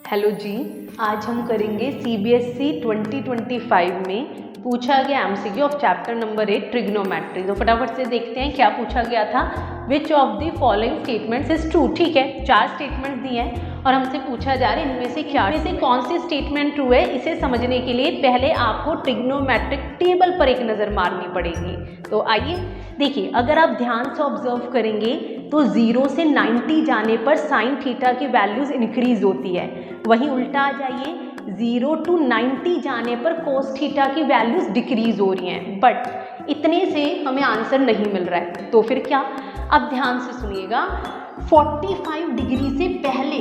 Hello जी, आज हम करेंगे CBSE 2025 में पूछा गया MCQ of chapter number 8 trigonometry. तो फटाफट से देखते हैं क्या पूछा गया था। Which of the following statements is true. ठीक है, 4 स्टेटमेंट दिए हैं और हमसे पूछा जा रहा है इनमें से क्या से कौन सी स्टेटमेंट ट्रू है। इसे समझने के लिए पहले आपको ट्रिग्नोमेट्रिक टेबल पर एक नज़र मारनी पड़ेगी। तो आइए देखिए, अगर आप ध्यान से ऑब्जर्व करेंगे तो 0 से 90 जाने पर साइन थीटा की वैल्यूज इंक्रीज होती है, वहीं उल्टा आ जाइए 0 to 90 जाने पर कोस थीटा की वैल्यूज डिक्रीज हो रही हैं। बट इतने से हमें आंसर नहीं मिल रहा है, तो फिर क्या। अब ध्यान से सुनिएगा, 45 डिग्री से पहले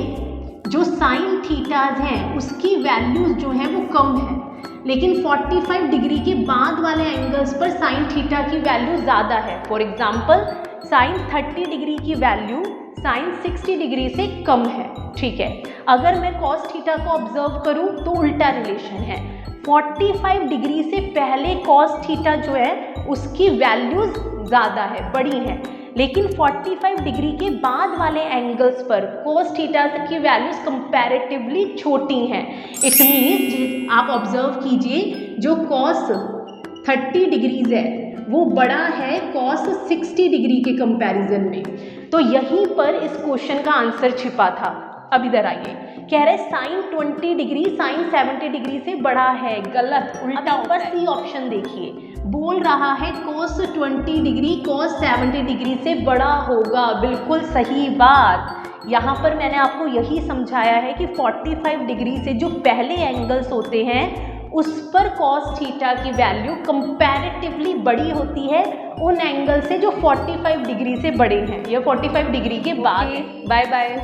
जो साइन थीटाज हैं उसकी वैल्यूज जो है वो कम है, लेकिन 45 डिग्री के बाद वाले एंगल्स पर साइन थीटा की वैल्यू ज़्यादा है। फॉर एग्जाम्पल साइन 30 डिग्री की वैल्यू साइन 60 डिग्री से कम है। ठीक है, अगर मैं कॉस थीटा को ऑब्जर्व करूं तो उल्टा रिलेशन है। 45 डिग्री से पहले कॉस थीटा जो है उसकी वैल्यूज ज़्यादा है, बड़ी है, लेकिन 45 डिग्री के बाद वाले एंगल्स पर कोस थीटा की वैल्यूज कंपैरेटिवली छोटी हैं। इट मीन्स आप ऑब्जर्व कीजिए, जो कॉस 30 डिग्रीज है वो बड़ा है कॉस 60 डिग्री के कंपैरिजन में। तो यहीं पर इस क्वेश्चन का आंसर छिपा था। अब इधर आइए, कह रहे साइन 20 डिग्री साइन 70 डिग्री से बड़ा है, गलत, उल्टा ऊपर सी ऑप्शन देखिए, बोल रहा है कोस 20 डिग्री कोस 70 डिग्री से बड़ा होगा। बिल्कुल सही बात। यहाँ पर मैंने आपको यही समझाया है कि 45 डिग्री से जो पहले एंगल्स होते हैं उस पर कॉस थीटा की वैल्यू कंपैरेटिवली बड़ी होती है उन एंगल से जो 45 डिग्री से बड़े हैं या 45 डिग्री के बाद। Bye bye.